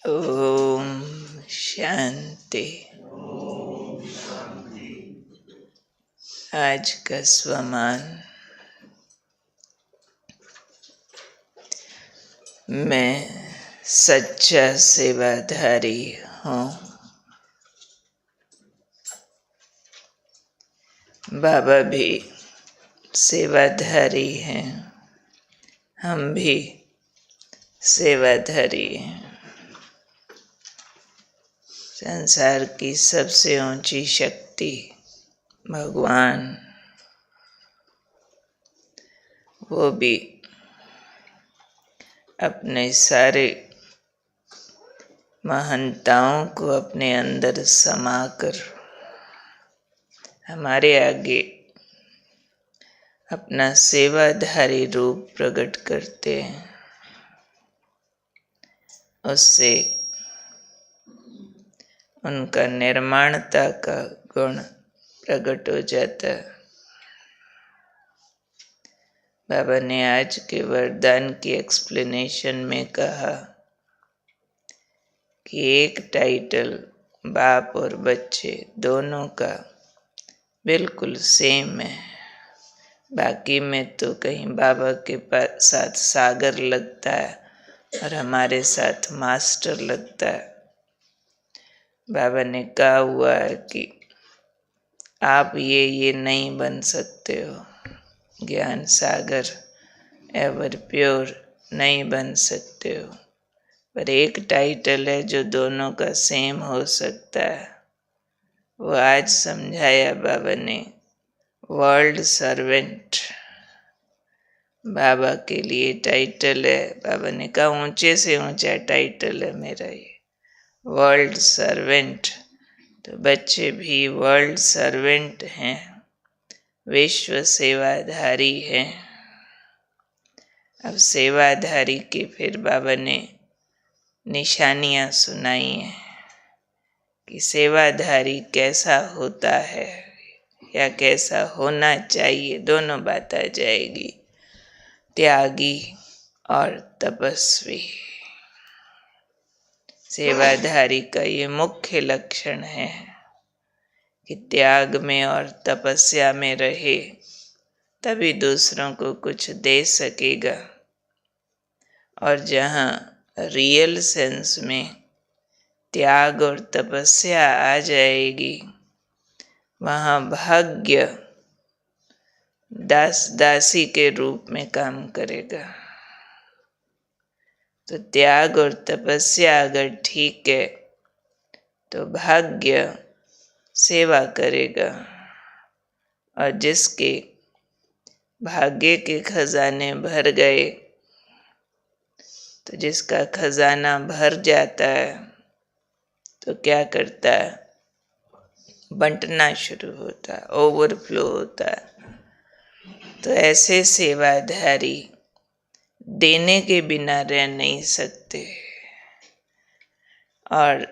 ओम शांति। आज का स्वमान। मैं सच्चा सेवाधारी हूँ। बाबा भी सेवाधारी हैं, हम भी सेवाधारी हैं। संसार की सबसे ऊंची शक्ति भगवान, वो भी अपने सारे महानताओं को अपने अंदर समाकर हमारे आगे अपना सेवाधारी रूप प्रकट करते हैं। उससे उनका निर्माणता का गुण प्रकट हो जाता है। बाबा ने आज के वरदान की एक्सप्लेनेशन में कहा कि एक टाइटल बाप और बच्चे दोनों का बिल्कुल सेम है। बाकी में तो कहीं बाबा के साथ सागर लगता है और हमारे साथ मास्टर लगता है। बाबा ने कहा हुआ है कि आप ये नहीं बन सकते हो, ज्ञान सागर एवर प्योर नहीं बन सकते हो। पर एक टाइटल है जो दोनों का सेम हो सकता है। वो आज समझाया बाबा ने, वर्ल्ड सर्वेंट बाबा के लिए टाइटल है। बाबा ने कहा ऊंचे से ऊंचा टाइटल है मेरा ये, वर्ल्ड सर्वेंट। तो बच्चे भी वर्ल्ड सर्वेंट हैं, विश्व सेवाधारी हैं। अब सेवाधारी की फिर बाबा ने निशानियां सुनाई हैं कि सेवाधारी कैसा होता है या कैसा होना चाहिए। दोनों बात आ जाएगी, त्यागी और तपस्वी। सेवाधारी का ये मुख्य लक्षण है कि त्याग में और तपस्या में रहे, तभी दूसरों को कुछ दे सकेगा। और जहाँ रियल सेंस में त्याग और तपस्या आ जाएगी, वहाँ भाग्य दास दासी के रूप में काम करेगा। तो त्याग और तपस्या अगर ठीक है तो भाग्य सेवा करेगा। और जिसके भाग्य के खजाने भर गए, तो जिसका खजाना भर जाता है तो क्या करता है, बंटना शुरू होता है, ओवरफ्लो होता है। तो ऐसे सेवाधारी देने के बिना रह नहीं सकते। और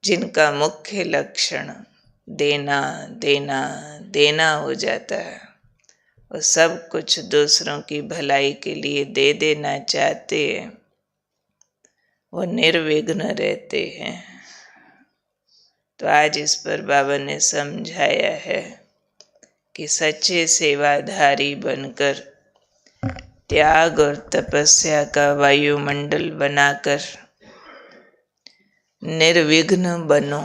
जिनका मुख्य लक्षण देना देना देना हो जाता है, वो सब कुछ दूसरों की भलाई के लिए दे देना चाहते हैं, वो निर्विघ्न रहते हैं। तो आज इस पर बाबा ने समझाया है कि सच्चे सेवाधारी बनकर त्याग और तपस्या का वायुमंडल बनाकर निर्विघ्न बनो,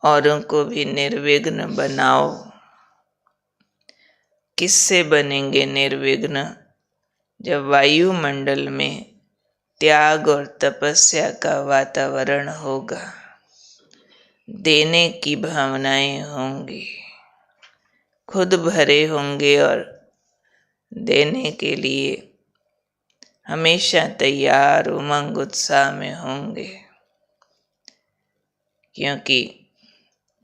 औरों को भी निर्विघ्न बनाओ। किससे बनेंगे निर्विघ्न? जब वायुमंडल में त्याग और तपस्या का वातावरण होगा, देने की भावनाएं होंगी, खुद भरे होंगे और देने के लिए हमेशा तैयार उमंग उत्साह में होंगे। क्योंकि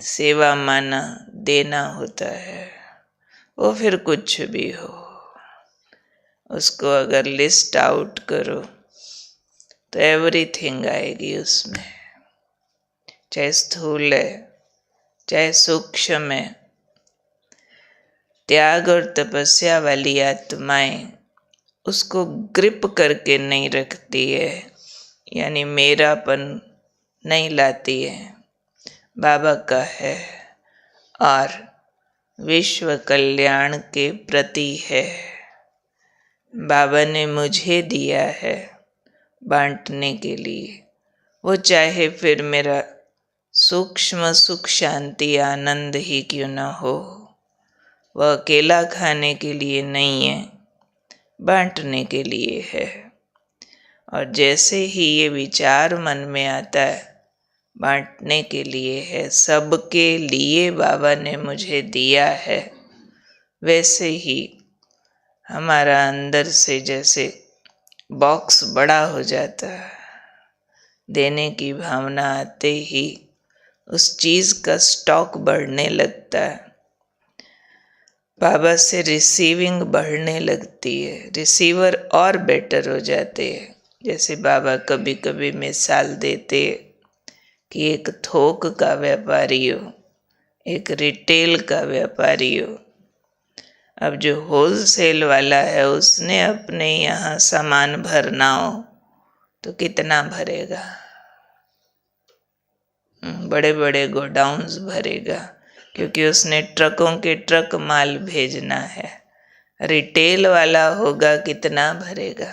सेवा माना देना होता है। वो फिर कुछ भी हो, उसको अगर लिस्ट आउट करो तो एवरीथिंग आएगी उसमें, चाहे स्थूल है चाहे सूक्ष्म है। त्याग और तपस्या वाली आत्माएं उसको ग्रिप करके नहीं रखती है, यानी मेरापन नहीं लाती है, बाबा का है और विश्व कल्याण के प्रति है। बाबा ने मुझे दिया है बांटने के लिए, वो चाहे फिर मेरा सूक्ष्म सुख शांति आनंद ही क्यों न हो, वह अकेला खाने के लिए नहीं है, बांटने के लिए है। और जैसे ही ये विचार मन में आता है बांटने के लिए है, सबके लिए बाबा ने मुझे दिया है, वैसे ही हमारा अंदर से जैसे बॉक्स बड़ा हो जाता है, देने की भावना आते ही उस चीज का स्टॉक बढ़ने लगता है, बाबा से रिसीविंग बढ़ने लगती है, रिसीवर और बेटर हो जाते हैं। जैसे बाबा कभी कभी मिसाल देते कि एक थोक का व्यापारी हो, एक रिटेल का व्यापारी हो। अब जो होलसेल वाला है उसने अपने यहाँ सामान भरना हो तो कितना भरेगा, बड़े बड़े गोडाउन्स भरेगा, क्योंकि उसने ट्रकों के ट्रक माल भेजना है। रिटेल वाला होगा कितना भरेगा,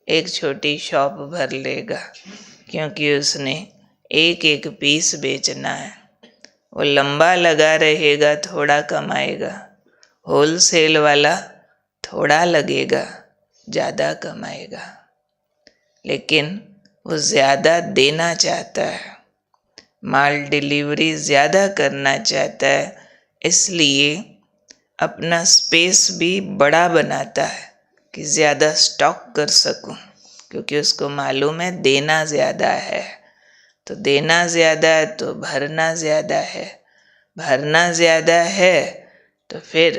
एक छोटी शॉप भर लेगा, क्योंकि उसने एक एक पीस बेचना है। वो लंबा लगा रहेगा, थोड़ा कमाएगा। होलसेल वाला थोड़ा लगेगा, ज़्यादा कमाएगा, लेकिन वो ज़्यादा देना चाहता है, माल डिलीवरी ज़्यादा करना चाहता है, इसलिए अपना स्पेस भी बड़ा बनाता है कि ज़्यादा स्टॉक कर सकूं, क्योंकि उसको मालूम है देना ज़्यादा है। तो देना ज़्यादा है तो भरना ज़्यादा है, भरना ज़्यादा है तो फिर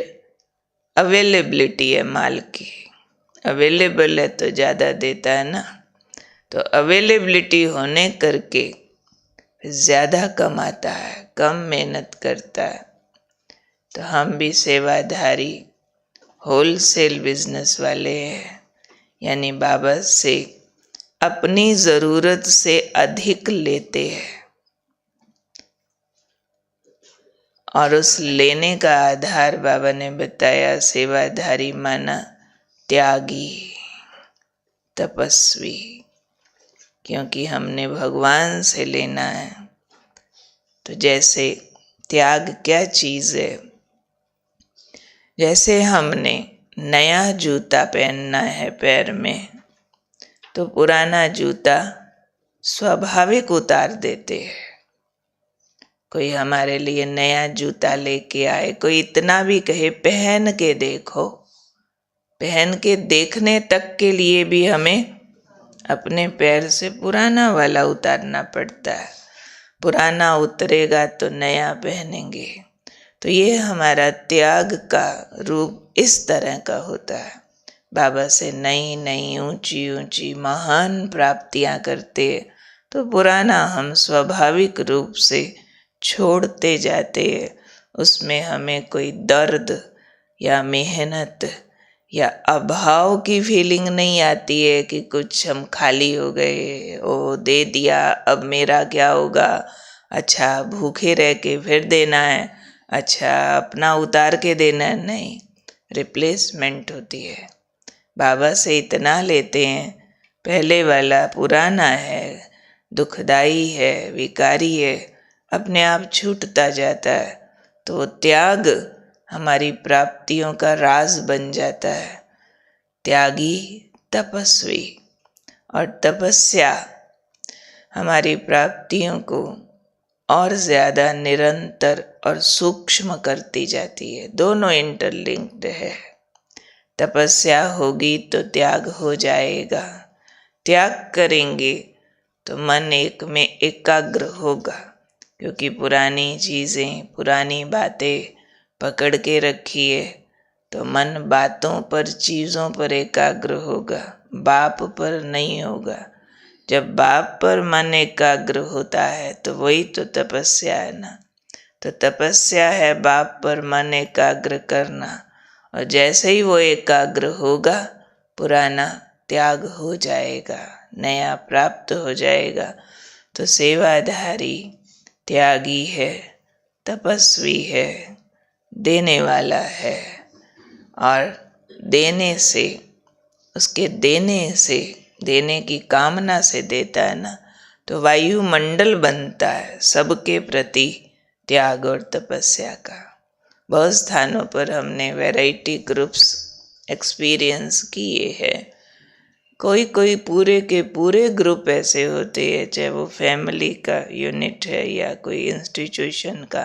अवेलेबिलिटी है माल की, अवेलेबल है तो ज़्यादा देता है ना। तो अवेलेबिलिटी होने करके ज़्यादा कमाता है, कम मेहनत करता है। तो हम भी सेवाधारी होलसेल बिजनेस वाले हैं, यानी बाबा से अपनी ज़रूरत से अधिक लेते हैं, और उस लेने का आधार बाबा ने बताया, सेवाधारी माना त्यागी, तपस्वी, क्योंकि हमने भगवान से लेना है। तो जैसे त्याग क्या चीज़ है, जैसे हमने नया जूता पहनना है पैर में, तो पुराना जूता स्वाभाविक उतार देते हैं। कोई हमारे लिए नया जूता लेके आए, कोई इतना भी कहे पहन के देखो, पहन के देखने तक के लिए भी हमें अपने पैर से पुराना वाला उतारना पड़ता है। पुराना उतरेगा तो नया पहनेंगे। तो ये हमारा त्याग का रूप इस तरह का होता है। बाबा से नई नई ऊंची ऊंची महान प्राप्तियां करते तो पुराना हम स्वाभाविक रूप से छोड़ते जाते हैं। उसमें हमें कोई दर्द या मेहनत या अभाव की फीलिंग नहीं आती है कि कुछ हम खाली हो गए, ओ दे दिया अब मेरा क्या होगा, अच्छा भूखे रह के फिर देना है, अच्छा अपना उतार के देना है। नहीं, रिप्लेसमेंट होती है। बाबा से इतना लेते हैं, पहले वाला पुराना है, दुखदाई है, विकारी है, अपने आप छूटता जाता है। तो त्याग हमारी प्राप्तियों का राज बन जाता है। त्यागी तपस्वी, और तपस्या हमारी प्राप्तियों को और ज़्यादा निरंतर और सूक्ष्म करती जाती है। दोनों इंटरलिंक्ड है। तपस्या होगी तो त्याग हो जाएगा, त्याग करेंगे तो मन एक में एकाग्र होगा, क्योंकि पुरानी चीज़ें पुरानी बातें पकड़ के रखी है तो मन बातों पर चीज़ों पर एकाग्र होगा, बाप पर नहीं होगा। जब बाप पर मन एकाग्र होता है तो वही तो तपस्या है ना। तो तपस्या है बाप पर मन एकाग्र करना, और जैसे ही वो एकाग्र होगा पुराना त्याग हो जाएगा, नया प्राप्त हो जाएगा। तो सेवाधारी त्यागी है, तपस्वी है, देने वाला है, और देने से, उसके देने से, देने की कामना से देता है ना, तो वायुमंडल बनता है सबके प्रति त्याग और तपस्या का। बहुत स्थानों पर हमने वैरायटी ग्रुप्स एक्सपीरियंस किए हैं। कोई कोई पूरे के पूरे ग्रुप ऐसे होते हैं, चाहे वो फैमिली का यूनिट है या कोई इंस्टीट्यूशन का,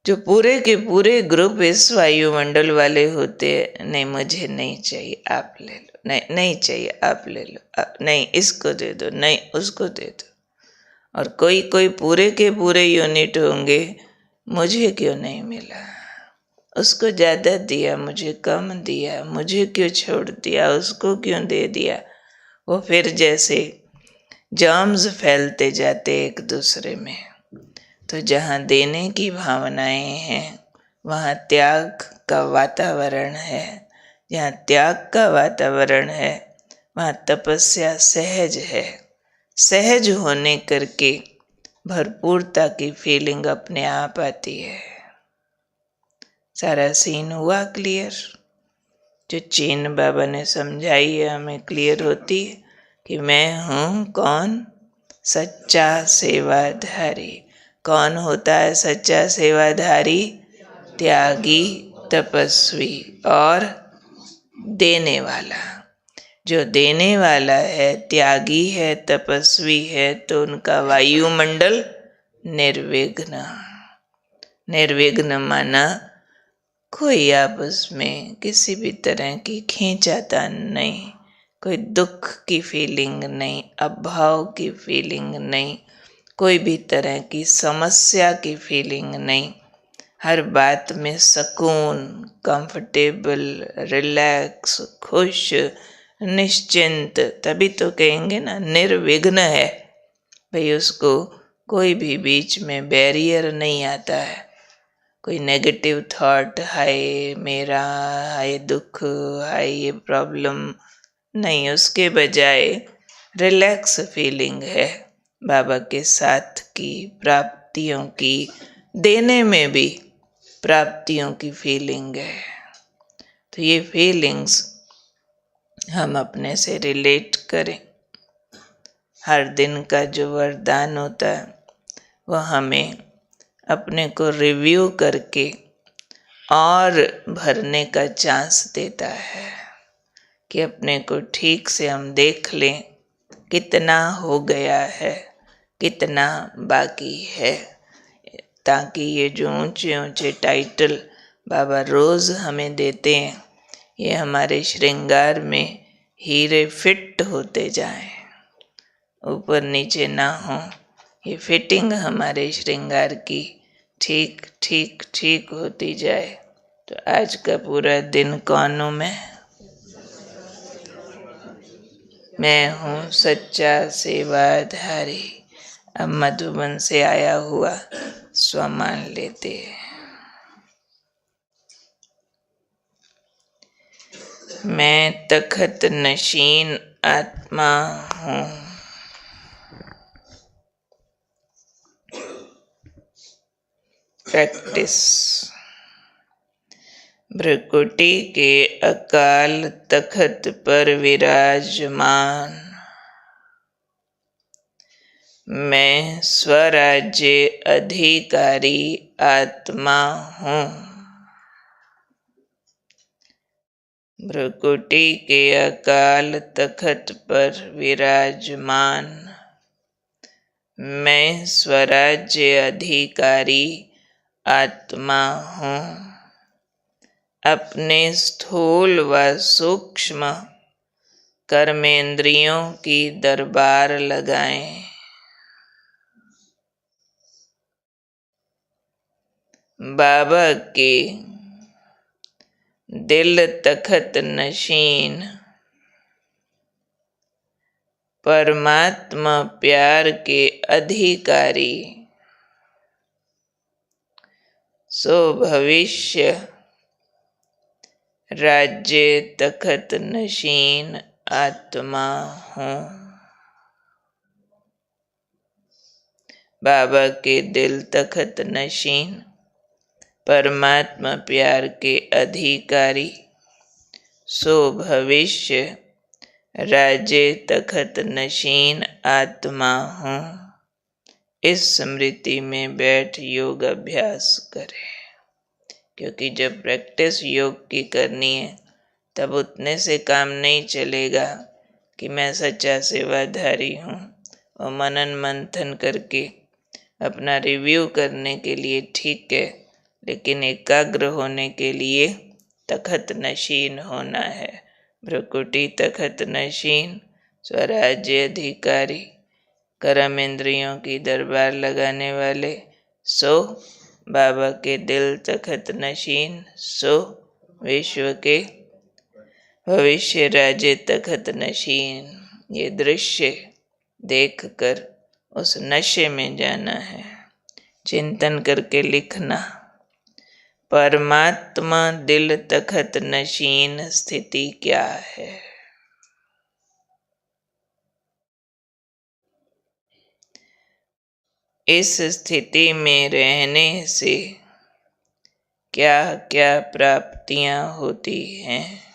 जो पूरे के पूरे ग्रुप इस वायुमंडल वाले होते हैं। नहीं, मुझे नहीं चाहिए, आप ले लो, नहीं नहीं चाहिए, आप ले लो, नहीं इसको दे दो, नहीं उसको दे दो। और कोई कोई पूरे के पूरे यूनिट होंगे, मुझे क्यों नहीं मिला, उसको ज़्यादा दिया, मुझे कम दिया, मुझे क्यों छोड़ दिया, उसको क्यों दे दिया। वो फिर जैसे जर्म्स फैलते जाते एक दूसरे में। तो जहाँ देने की भावनाएं हैं, वहाँ त्याग का वातावरण है। जहाँ त्याग का वातावरण है, वहाँ तपस्या सहज है। सहज होने करके भरपूरता की फीलिंग अपने आप आती है। सारा सीन हुआ क्लियर? जो चीन बाबा ने समझाई है हमें क्लियर होती है कि मैं हूँ कौन? सच्चा सेवाधारी। कौन होता है सच्चा सेवाधारी? त्यागी, तपस्वी और देने वाला। जो देने वाला है, त्यागी है, तपस्वी है, तो उनका वायुमंडल निर्विघ्न। निर्विघ्न माना कोई आपस में किसी भी तरह की खींचातान नहीं, कोई दुख की फीलिंग नहीं, अभाव की फीलिंग नहीं, कोई भी तरह की समस्या की फीलिंग नहीं। हर बात में सुकून, कंफर्टेबल, रिलैक्स, खुश, निश्चिंत। तभी तो कहेंगे ना निर्विघ्न है भाई। उसको कोई भी बीच में बैरियर नहीं आता है। कोई नेगेटिव थॉट, हाय मेरा, हाय दुख, हाय ये प्रॉब्लम नहीं। उसके बजाय रिलैक्स फीलिंग है बाबा के साथ की, प्राप्तियों की, देने में भी प्राप्तियों की फीलिंग है। तो ये फीलिंग्स हम अपने से रिलेट करें। हर दिन का जो वरदान होता है वह हमें अपने को रिव्यू करके और भरने का चांस देता है कि अपने को ठीक से हम देख लें कितना हो गया है, कितना बाकी है। ताकि ये जो ऊंचे ऊंचे टाइटल बाबा रोज़ हमें देते हैं, ये हमारे श्रृंगार में हीरे फिट होते जाएं, ऊपर नीचे ना हो। ये फिटिंग हमारे श्रृंगार की ठीक ठीक ठीक होती जाए। तो आज का पूरा दिन कौन हूँ मैं हूँ सच्चा सेवाधारी। अब मधुबन से आया हुआ स्वमान लेते हैं। मैं तखत नशीन आत्मा हूँ। प्रैक्टिस। भ्रकुटी के अकाल तखत पर विराजमान मैं स्वराज्य अधिकारी आत्मा हूँ। भ्रकुटी के अकाल तखत पर विराजमान मैं स्वराज्य अधिकारी आत्मा हूँ। अपने स्थूल व सूक्ष्म कर्मेंद्रियों की दरबार लगाएं। बाबा के दिल तखत नशीन परमात्मा प्यार के अधिकारी सो भविष्य राज्य तखत नशीन आत्मा हूँ। बाबा के दिल तख्त नशीन, परमात्मा प्यार के अधिकारी, सो भविष्य राज्य तख्त नशीन आत्मा हूँ। इस स्मृति में बैठ योग अभ्यास करें, क्योंकि जब प्रैक्टिस योग की करनी है तब उतने से काम नहीं चलेगा कि मैं सच्चा सेवाधारी हूँ और मनन मंथन करके अपना रिव्यू करने के लिए ठीक है, लेकिन एकाग्र होने के लिए तख्त नशीन होना है। भ्रुकुटी तख्त नशीन, स्वराज्य अधिकारी, कर्म इंद्रियों की दरबार लगाने वाले, सो बाबा के दिल तख्त नशीन, सो विश्व के भविष्य राज्य तख्त नशीन। ये दृश्य देखकर उस नशे में जाना है। चिंतन करके लिखना, परमात्मा दिल तख्त नशीन स्थिति क्या है। इस स्थिति में रहने से क्या क्या प्राप्तियां होती हैं।